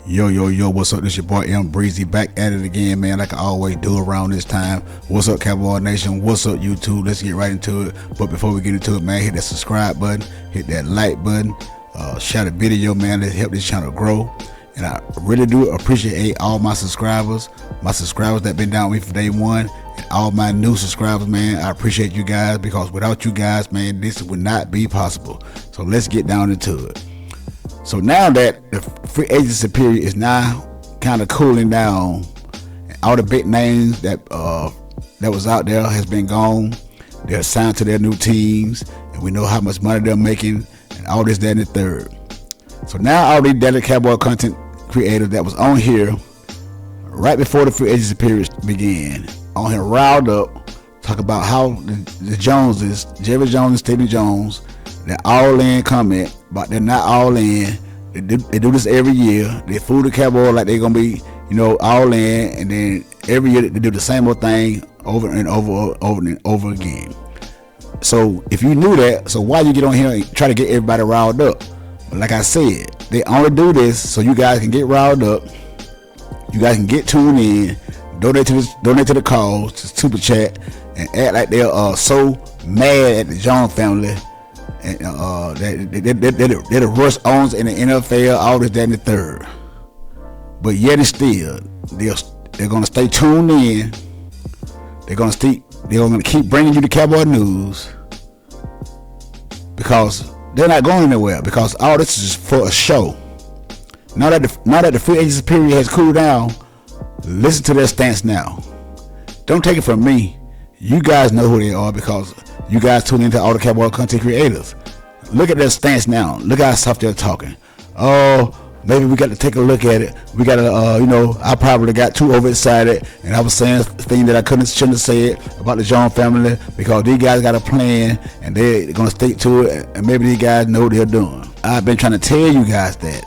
Yo, what's up? This your boy M Breezy back at it again, man, like I always do around this time. What's up, Cowboy Nation? What's up, YouTube? Let's get right into it. But before we get into it, man, hit that subscribe button, hit that like button, share the video, man. Let's help this channel grow. And I really do appreciate all my subscribers that been down with me from day one, and all my new subscribers, man. I appreciate you guys, because without you guys, man, this would not be possible. So let's get down into it. So now that the free agency period is now kind of cooling down, and all the big names that was out there has been gone, they're signed to their new teams, and we know how much money they're making, and all this, that, and the third. So now all these Dallas Cowboy content creators that was on here right before the free agency period began, on here riled up, talk about how the Joneses, Jerry Jones and Stephen Jones, they're all in comment, but they're not all in. They do this every year. They fool the Cowboys like they're gonna be, all in, and then every year they do the same old thing over and over again. So if you knew that, so why you get on here and try to get everybody riled up? But like I said, they only do this so you guys can get riled up. You guys can get tuned in, donate to the cause, to super chat, and act like they are so mad at the Jones family. And they're the worst owners in the NFL, all this, that, and the third. But yet and still, they're gonna stay tuned in. They're gonna keep bringing you the Cowboy news, because they're not going anywhere. Because all this is for a show. Now that the free agency period has cooled down, listen to their stance now. Don't take it from me. You guys know who they are, because you guys tune into all the Cowboy content creators. Look at their stance now. Look how soft they're talking. Oh, maybe we got to take a look at it. We got to, I probably got too overexcited, and I was saying things that shouldn't have said about the Jones family, because these guys got a plan and they're gonna stick to it, and maybe these guys know what they're doing. I've been trying to tell you guys that,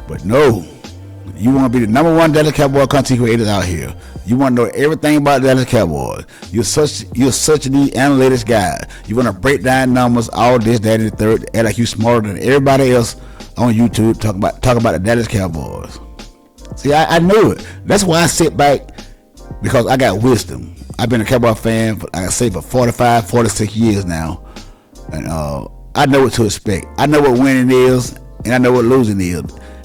but no. You want to be the number one Dallas Cowboy content creators out here. You want to know everything about Dallas Cowboys. You're such the analytics guy. You want to break down numbers, all this, that, and the third, act like you smarter than everybody else on YouTube. Talk about the Dallas Cowboys. See, I knew it. That's why I sit back, because I got wisdom. I've been a Cowboy fan for 45, 46 years now, and I know what to expect. I know what winning is, and I know what losing is.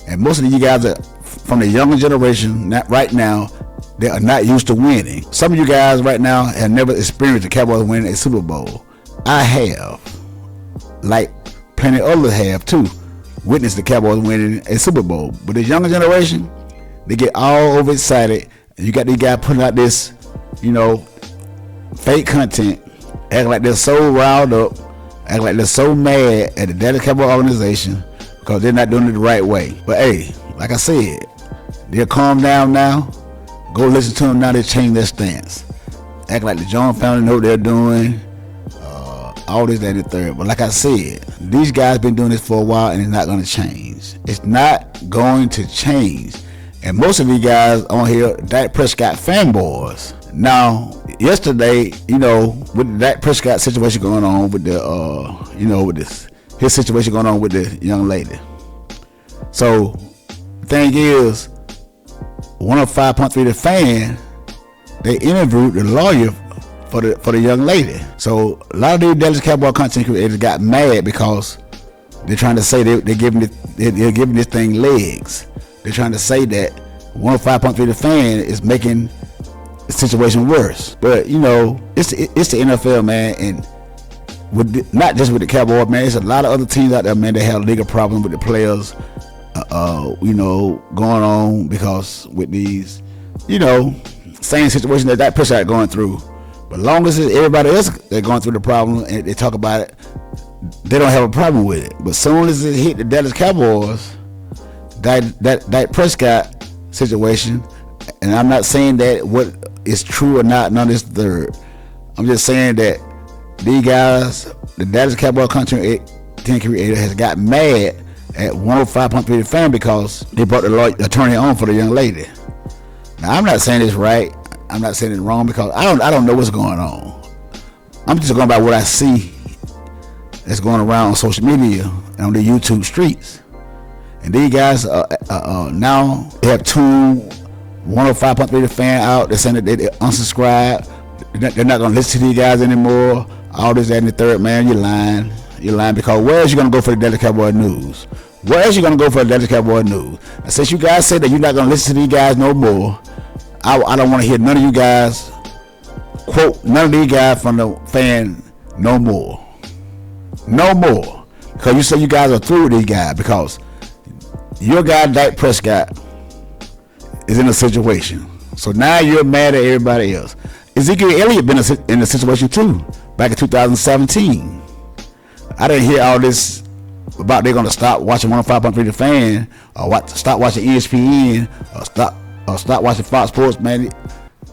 And most of you guys are from the younger generation. Right now, they are not used to winning. Some of you guys right now have never experienced the Cowboys winning a Super Bowl. I have, like plenty of others have too, witnessed the Cowboys winning a Super Bowl. But the younger generation, they get all overexcited, and you got these guys putting out this, fake content, acting like they're so riled up, acting like they're so mad at the Dallas Cowboys organization, because they're not doing it the right way. But hey, like I said, they'll calm down now. Go listen to them now. They change their stance. Act like the Jones family know what they're doing. All this, that, and the third. But like I said, these guys been doing this for a while, and it's not going to change. It's not going to change. And most of these guys on here, Dak Prescott fanboys. Now, yesterday, with the Dak Prescott situation going on with the, his situation going on with the young lady. So the thing is, 105.3 The Fan, they interviewed the lawyer for the young lady. So a lot of these Dallas Cowboy content creators got mad, because they're trying to say they're giving this thing legs. They're trying to say that 105.3 The Fan is making the situation worse. But it's the NFL, man, and not just with the Cowboys, man. There's a lot of other teams out there, man, that have legal problems with the players, going on, because with these, same situation that Dak Prescott going through. But long as everybody else they're going through the problem and they talk about it, they don't have a problem with it. But soon as it hit the Dallas Cowboys, that Prescott situation, and I'm not saying that what is true or not, none of this third. I'm just saying that these guys, the Dallas Cowboy content creator, has got mad at 105.3 The Fan, because they brought the attorney on for the young lady. Now, I'm not saying it's right. I'm not saying it's wrong, because I don't know what's going on. I'm just going by what I see that's going around on social media and on the YouTube streets. And these guys now they have two 105.3 The Fan out. They're saying that they unsubscribe. They're not going to listen to these guys anymore. All this, that, and the third. Man, you're lying. You're lying, because where else you going to go for the Dallas Cowboy news? Where else you going to go for the Dallas Cowboy news? And since you guys said that you're not going to listen to these guys no more, I don't want to hear none of you guys quote none of these guys from the Fan no more. No more. Because you say you guys are through with these guys, because your guy Dak Prescott is in a situation. So now you're mad at everybody else. Ezekiel Elliott been in a situation too back in 2017. I didn't hear all this about they're gonna stop watching 105.3 The Fan, or stop watching ESPN, or stop watching Fox Sports, man.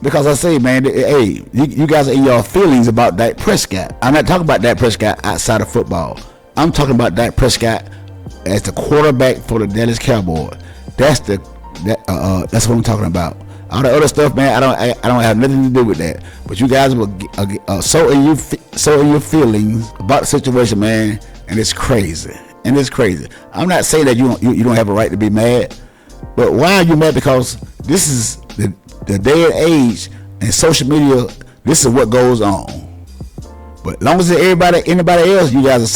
Because I say, man, hey, you guys are in your feelings about Dak Prescott. I'm not talking about Dak Prescott outside of football. I'm talking about Dak Prescott as the quarterback for the Dallas Cowboys. That's what I'm talking about. All the other stuff, man, I don't have nothing to do with that. But you guys will so in your feelings about the situation, man, and it's crazy. And it's crazy. I'm not saying that you don't have a right to be mad, but why are you mad? Because this is the day and age, and social media. This is what goes on. But as long as anybody else, you guys are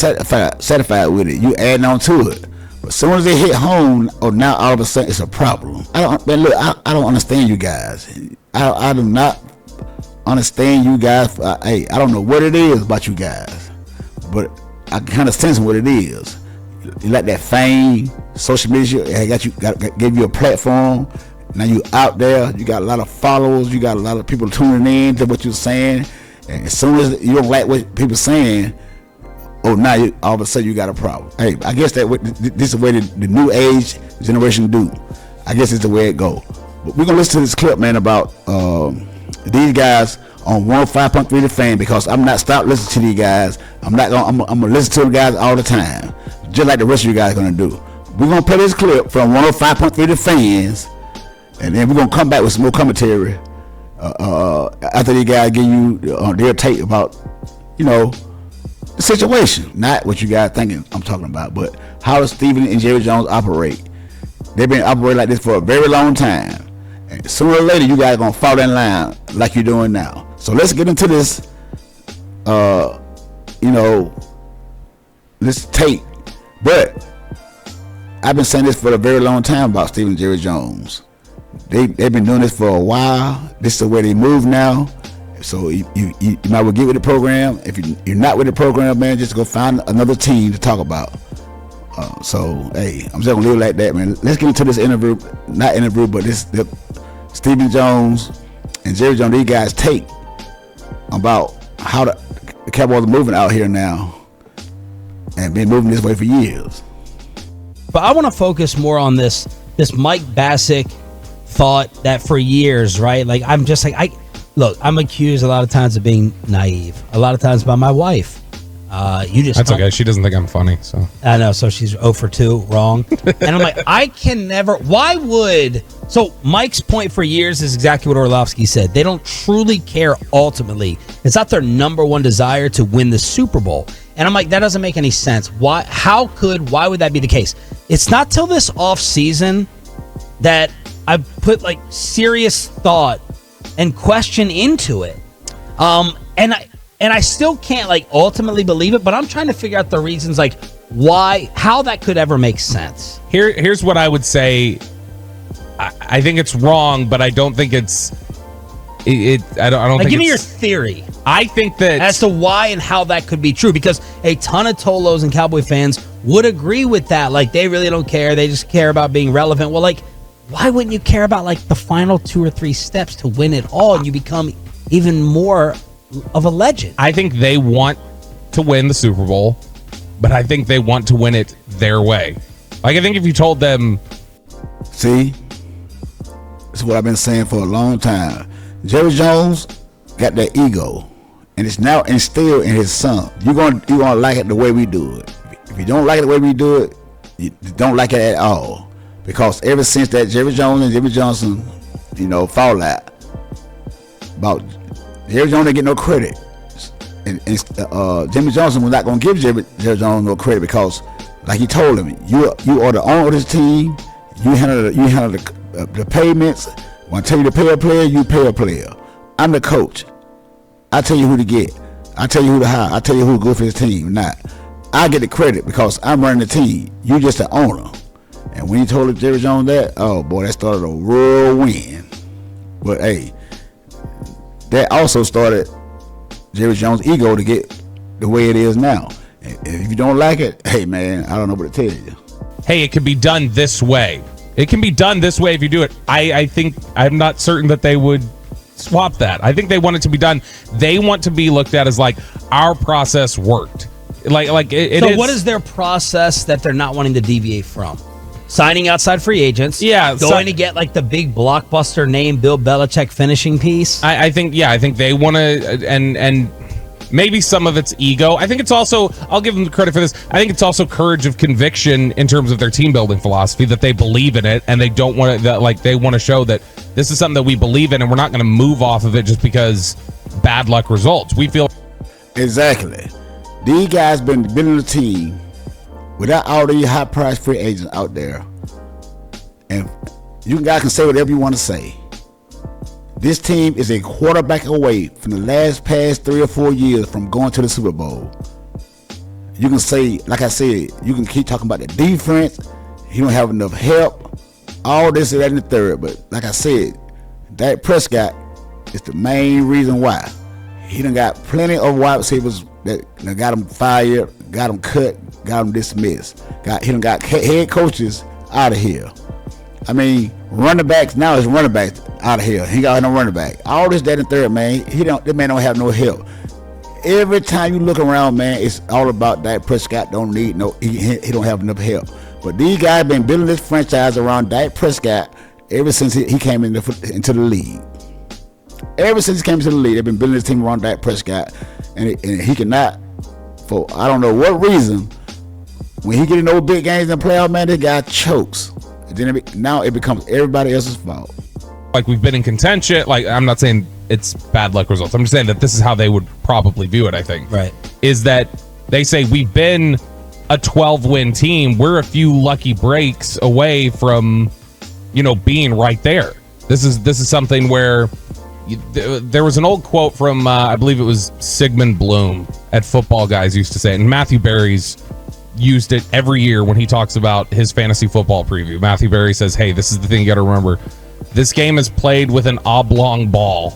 satisfied with it. You adding on to it. But as soon as they hit home, now all of a sudden it's a problem. I don't understand you guys. I do not understand you guys. Hey, I don't know what it is about you guys, but I kind of sense what it is. You like that fame, social media. Gave you a platform. Now you out there. You got a lot of followers. You got a lot of people tuning in to what you're saying. And as soon as you don't like what people saying, now all of a sudden you got a problem. Hey, I guess this is the way the new age generation do. I guess it's the way it go. But we're gonna listen to this clip, man, about these guys on 105.3 The Fan, because I'm not stopped listening to these guys. I'm gonna listen to them guys all the time, just like the rest of you guys are gonna do. We're gonna play this clip from 105.3 The Fans, and then we're gonna come back with some more commentary after these guys give you their take about, the situation, not what you guys thinking I'm talking about, but how does Steven and Jerry Jones operate? They've been operating like this for a very long time, and sooner or later you guys are gonna fall in line like you're doing now. So let's get into this this tape. But I've been saying this for a very long time about Steven and Jerry Jones. They've been doing this for a while. This is the way they move now. So you might well get with the program. If you're not with the program, man, just go find another team to talk about. So hey, I'm just gonna leave it like that, man. Let's get into this but this Stephen Jones and Jerry Jones, these guys take about how the Cowboys are moving out here now, and been moving this way for years. But I want to focus more on this Mike Bassick thought that for years, right? Like, I'm just like, I'm accused a lot of times of being naive. A lot of times by my wife. That's okay. She doesn't think I'm funny, so. I know, so she's 0 for 2 wrong. And I'm like, I can never. So Mike's point for years is exactly what Orlovsky said. They don't truly care ultimately. It's not their number one desire to win the Super Bowl. And I'm like, that doesn't make any sense. Why would that be the case? It's not till this off season that I put like serious thought and question into it. And I still can't like ultimately believe it, but I'm trying to figure out the reasons, like how that could ever make sense. Here's what I would say. I think it's wrong, but I don't think it's I don't think. Give me your theory. I think that as to why and how that could be true, because a ton of Tolos and Cowboy fans would agree with that. Like, they really don't care. They just care about being relevant. Well, like, why wouldn't you care about like the final 2 or 3 steps to win it all, and you become even more of a legend? I think they want to win the Super Bowl, but I think they want to win it their way. Like, I think if you told them, see, this is what I've been saying for a long time. Jerry Jones got that ego, and it's now instilled in his son. You're gonna like it the way we do it. If you don't like it the way we do it, you don't like it at all. Because ever since that Jerry Jones and Jimmy Johnson, fallout, about Jerry Jones didn't get no credit, and Jimmy Johnson was not gonna give Jerry Jones no credit, because Like he told him, you are the owner of this team. You handle the payments. When I tell you to pay a player, you pay a player. I'm the coach. I tell you who to get. I tell you who to hire. I tell you who to go for his team. Not. I get the credit because I'm running the team. You just the owner. And when he told Jerry Jones that, oh boy, that started a whirlwind. But hey, that also started Jerry Jones' ego to get the way it is now. And if you don't like it, hey man, I don't know what to tell you. Hey, it can be done this way. It can be done this way if you do it. I think I'm not certain that they would swap that. I think they want it to be done. They want to be looked at as like our process worked. Like it so is. What is their process that they're not wanting to deviate from? Signing outside free agents. Yeah. Going to get like the big blockbuster name Bill Belichick finishing piece. I think they want to, and maybe some of it's ego. I think it's also, I'll give them the credit for this, I think it's also courage of conviction in terms of their team building philosophy, that they believe in it and they don't want to, like they want to show that this is something that we believe in and we're not going to move off of it just because bad luck results. We feel exactly. These guys been building a team without all these high price free agents out there, and you guys can say whatever you want to say. This team is a quarterback away from the past 3 or 4 years from going to the Super Bowl. You can say, like I said, you can keep talking about the defense. He don't have enough help. All this and that and the third. But like I said, Dak Prescott is the main reason why. He done got plenty of wide receivers that got him fired, got him cut, got him dismissed. He done got head coaches out of here. I mean, running backs now is running backs out of here. He got no running back. All this, that, and third, man. This man don't have no help. Every time you look around, man, it's all about Dak Prescott. Don't need no. He don't have enough help. But these guys been building this franchise around Dak Prescott ever since he came into the league. Ever since he came into the league, they've been building this team around Dak Prescott, and he cannot, for I don't know what reason, when he get in those big games in the playoff, man, this guy chokes. And then now it becomes everybody else's fault. like we've been in contention. Like, I'm not saying it's bad luck results. I'm just saying that this is how they would probably view it, I think. Right. Is that they say we've been a 12-win team. We're a few lucky breaks away from, being right there. This is something where there was an old quote from, I believe it was Sigmund Bloom at Football Guys used to say it, and Matthew Berry's used it every year when he talks about his fantasy football preview. Matthew Berry says, hey, this is the thing you got to remember. This game is played with an oblong ball.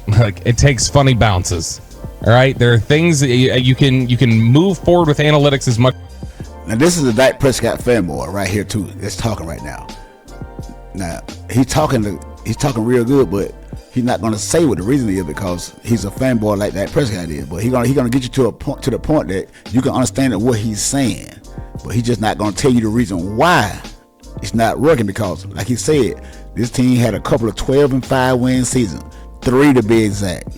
Like, it takes funny bounces. All right, there are things that you can move forward with analytics as much. Now, this is a Dak Prescott fanboy right here too. That's talking right now. Now he's talking real good, but he's not going to say what the reason is because he's a fanboy like Dak Prescott is. But he's gonna get you to the point that you can understand what he's saying. But he's just not going to tell you the reason why it's not working, because, like he said, this team had a couple of 12-5 win seasons, 3 to be exact.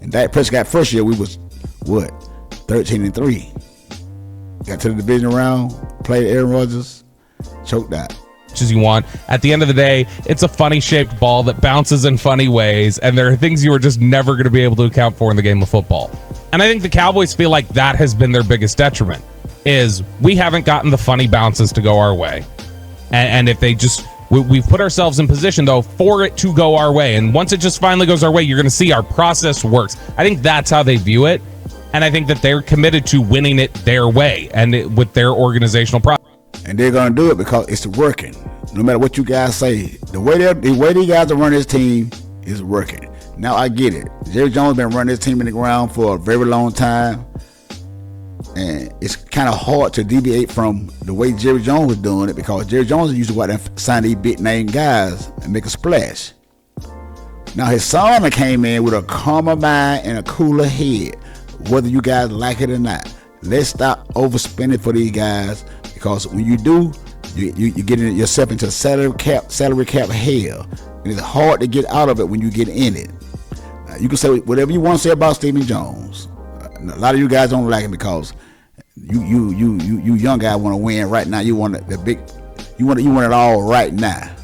And Dak Prescott first year we was 13-3. Got to the division round, played Aaron Rodgers, choked out. As you want. At the end of the day, it's a funny shaped ball that bounces in funny ways, and there are things you are just never going to be able to account for in the game of football. And I think the Cowboys feel like that has been their biggest detriment, is we haven't gotten the funny bounces to go our way. And if they just, we've put ourselves in position, though, for it to go our way. And once it just finally goes our way, you're going to see our process works. I think that's how they view it. And I think that they're committed to winning it their way and with their organizational process. And they're going to do it because it's working. No matter what you guys say, the way these guys are running this team is working. Now, I get it. Jerry Jones been running this team in the ground for a very long time. And it's kind of hard to deviate from the way Jerry Jones was doing it, because Jerry Jones used to go out and sign these big name guys and make a splash. Now, his son came in with a calmer mind and a cooler head, whether you guys like it or not. Let's stop overspending for these guys, because when you do, you get yourself into salary cap hell, and it's hard to get out of it when you get in it. You can say whatever you want to say about Stephen Jones. A lot of you guys don't like him because you young guy want to win right now. You want you want it all right now,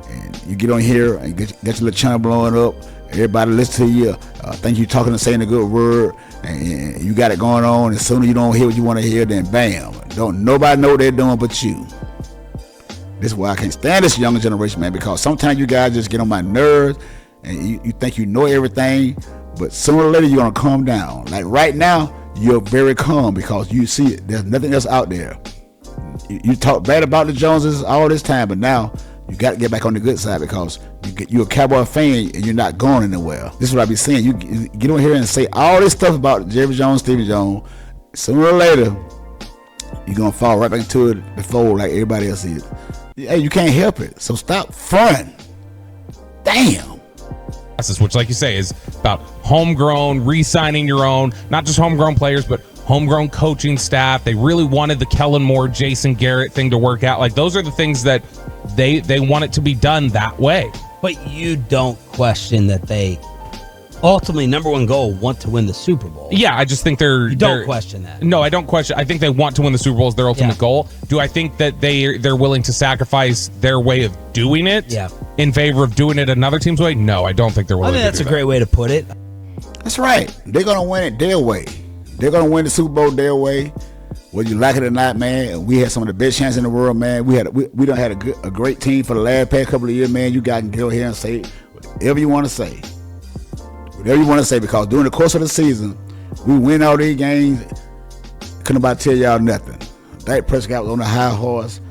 and you get on here and get your little channel blowing up, Everybody listen to you. Think you talking and saying a good word, and you got it going on. As soon as you don't hear what you want to hear, then bam, don't nobody know what they're doing but you. This is why I can't stand this younger generation, man, because sometimes you guys just get on my nerves, and you think you know everything, but sooner or later you're gonna calm down. Like right now, you're very calm because you see it. There's nothing else out there. You talk bad about the Joneses all this time, but now you got to get back on the good side because you're a Cowboy fan and you're not going anywhere. This is what I be saying. You get on here and say all this stuff about Jerry Jones, Stevie Jones. Sooner or later, you're going to fall right back into the fold like everybody else is. Hey, you can't help it. So stop fronting. Damn. Which, like you say, is about homegrown, re-signing your own, not just homegrown players, but homegrown coaching staff. They really wanted the Kellen Moore, Jason Garrett thing to work out. Like, those are the things that they want it to be done that way. But you don't question that they ultimately, number one goal, want to win the Super Bowl. Yeah, I just think you don't question that. No, I don't question. I think they want to win the Super Bowl as their ultimate goal. Do I think that they're willing to sacrifice their way of doing it in favor of doing it another team's way? No, I don't think they're willing to do that. I think that's a great way to put it. That's right. They're going to win it their way. They're going to win the Super Bowl their way. Whether you like it or not, man, we had some of the best chances in the world, man. We done had a great team for the last past couple of years, man. You guys can go here and say whatever you want to say. Whatever you want to say, because during the course of the season, we win all these games. Couldn't about tell y'all nothing. Dak Prescott was on the high horse.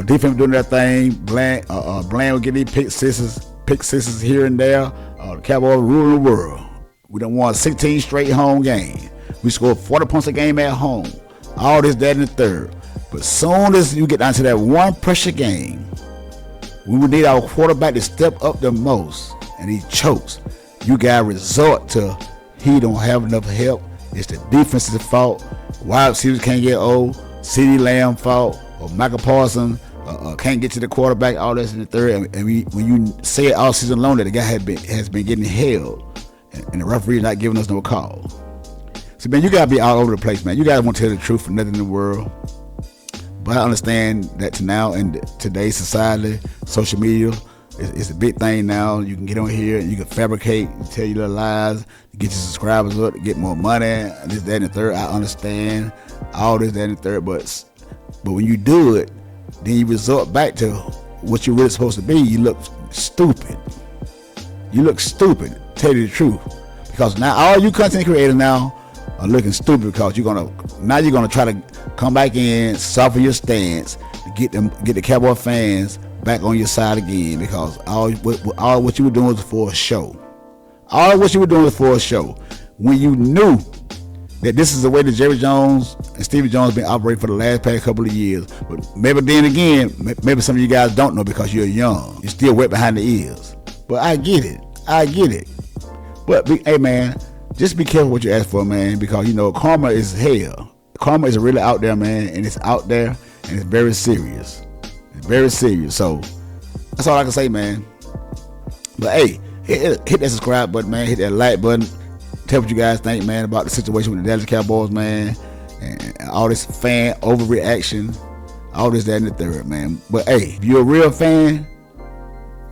Defense doing their thing. Bland would get these pick sixes here and there. The Cowboys ruling the world. We done won 16 straight home games. We scored 40 points a game at home. All this, that, and the third. But soon as you get down to that one pressure game, we would need our quarterback to step up the most, and he chokes. You got to resort to he don't have enough help. It's the defense's fault. Wide receivers can't get old. CeeDee Lamb fault. Or Michael Parsons can't get to the quarterback. All this in the third. And when you say it all season long that the guy has been getting held, and the referee not giving us no call. So, man, you got to be all over the place, man. You guys want to tell the truth for nothing in the world. But I understand that now in today's society, social media is a big thing now. You can get on here and you can fabricate, you tell your little lies, get your subscribers up, to get more money, this, that, and the third. I understand all this, that, and the third. But when you do it, then you resort back to what you're really supposed to be. You look stupid. You look stupid, tell you the truth. Because now all you content creators now are looking stupid because you're gonna try to come back in, soften your stance, get the Cowboy fans back on your side again, because all what you were doing was for a show. All what you were doing was for a show. When you knew that this is the way that Jerry Jones and Stevie Jones been operating for the last past couple of years. But maybe then again, maybe some of you guys don't know because you're young. You're still wet behind the ears. But I get it. But hey, man, just be careful what you ask for, man, because you know karma is hell. Karma is really out there, man, and it's out there, and it's very serious. It's very serious. So that's all I can say, man. But hey, hit that subscribe button, man. Hit that like button. Tell what you guys think, man, about the situation with the Dallas Cowboys, man, and all this fan overreaction, all this, that, and the third, man. But hey, if you're a real fan,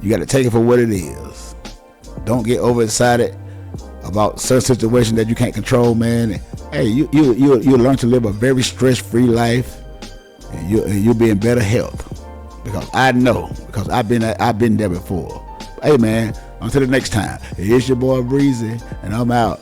you got to take it for what it is. Don't get overexcited about certain situations that you can't control, man. And, hey, you'll learn to live a very stress-free life, and you'll be in better health. Because I know, because I've been there before. Hey, man, until the next time, it's your boy Breezy, and I'm out.